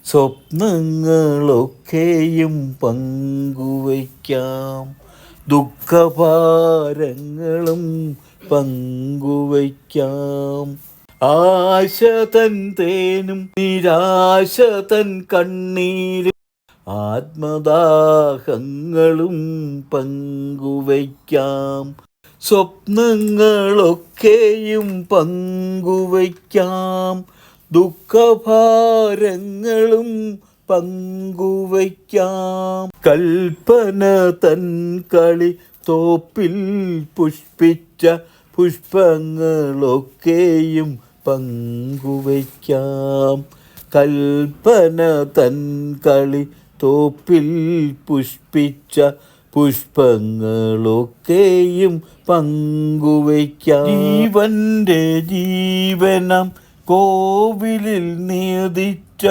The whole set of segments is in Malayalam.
സ്വപ്നങ്ങളൊക്കെയും പങ്കുവയ്ക്കാം, ദുഃഖഭാരങ്ങളും പങ്കുവയ്ക്കാം. ആശ തൻ തേനും നിരാശ തൻ കണ്ണീരും ആത്മദാഹങ്ങളും പങ്കുവയ്ക്കാം. സ്വപ്നങ്ങളൊക്കെയും പങ്കുവയ്ക്കാം, ദുഃഖഭാരങ്ങളും പങ്കുവയ്ക്കാം. കൽപ്പന തൻ കളി തോപ്പിൽ പുഷ്പിച്ച പുഷ്പങ്ങളൊക്കെയും പങ്കുവയ്ക്കാം. കൽപ്പന തൻ കളി തോപ്പിൽ പുഷ്പിച്ച പുഷ്പങ്ങളൊക്കെയും പങ്കുവയ്ക്കാം. ജീവന്റെ ജീവനം കോവിലിൽ നിയതിച്ച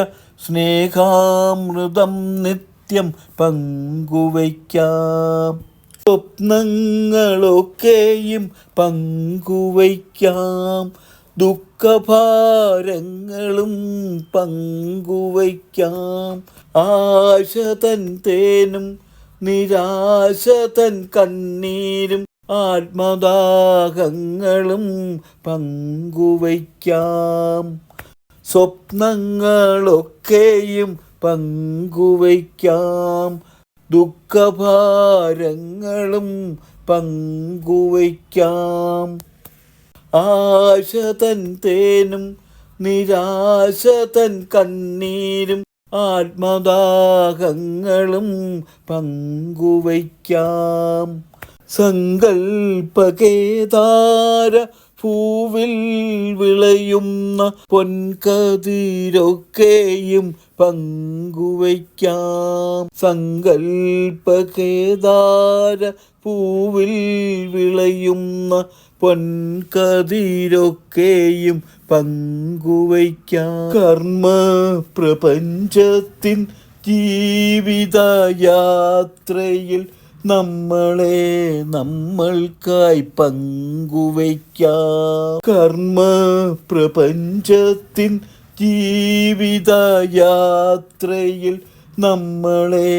സ്നേഹാമൃതം നിത്യം പങ്കുവയ്ക്കാം. സ്വപ്നങ്ങളൊക്കെയും പങ്കുവയ്ക്കാം, ദുഃഖഭാരങ്ങളും പങ്കുവയ്ക്കാം. ആശ തൻ തേനും നിരാശ തൻ കണ്ണീരും ആത്മദാഹങ്ങളും പങ്കുവയ്ക്കാം. സ്വപ്നങ്ങളൊക്കെയും പങ്കുവയ്ക്കാം, ദുഃഖഭാരങ്ങളും പങ്കുവയ്ക്കാം. ആശ തൻ തേനും നിരാശ തൻ കണ്ണീരും ആത്മദാഹങ്ങളും പങ്കുവയ്ക്കാം. സങ്കൽപ്പകേദാര പൂവിൽ വിളയുന്ന പൊൻകതിരൊക്കെയും പങ്കുവയ്ക്കാം. സങ്കൽപ്പകേദാര പൂവിൽ വിളയുന്ന പൊൻകതിരൊക്കെയും പങ്കുവയ്ക്കാം. കർമ്മപ്രപഞ്ചത്തിൻ ജീവിതയാത്രയിൽ നമ്മളെ നമ്മൾക്കായി പങ്കുവയ്ക്കാം. കർമ്മപ്രപഞ്ചത്തിൻ ജീവിതയാത്രയിൽ നമ്മളെ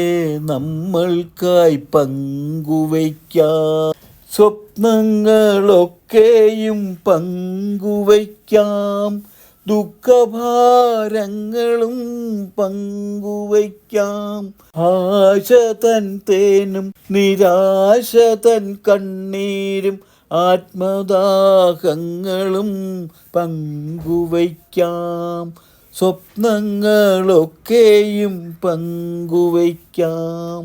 നമ്മൾക്കായി പങ്കുവയ്ക്കാം. സ്വപ്നങ്ങളൊക്കെയും പങ്കുവയ്ക്കാം, ദുഃഖഭാരങ്ങളും പങ്കുവയ്ക്കാം. ആശ തൻ തേനും നിരാശ തൻ കണ്ണീരും ആത്മദാഹങ്ങളും പങ്കുവയ്ക്കാം. സ്വപ്നങ്ങളൊക്കെയും പങ്കുവയ്ക്കാം,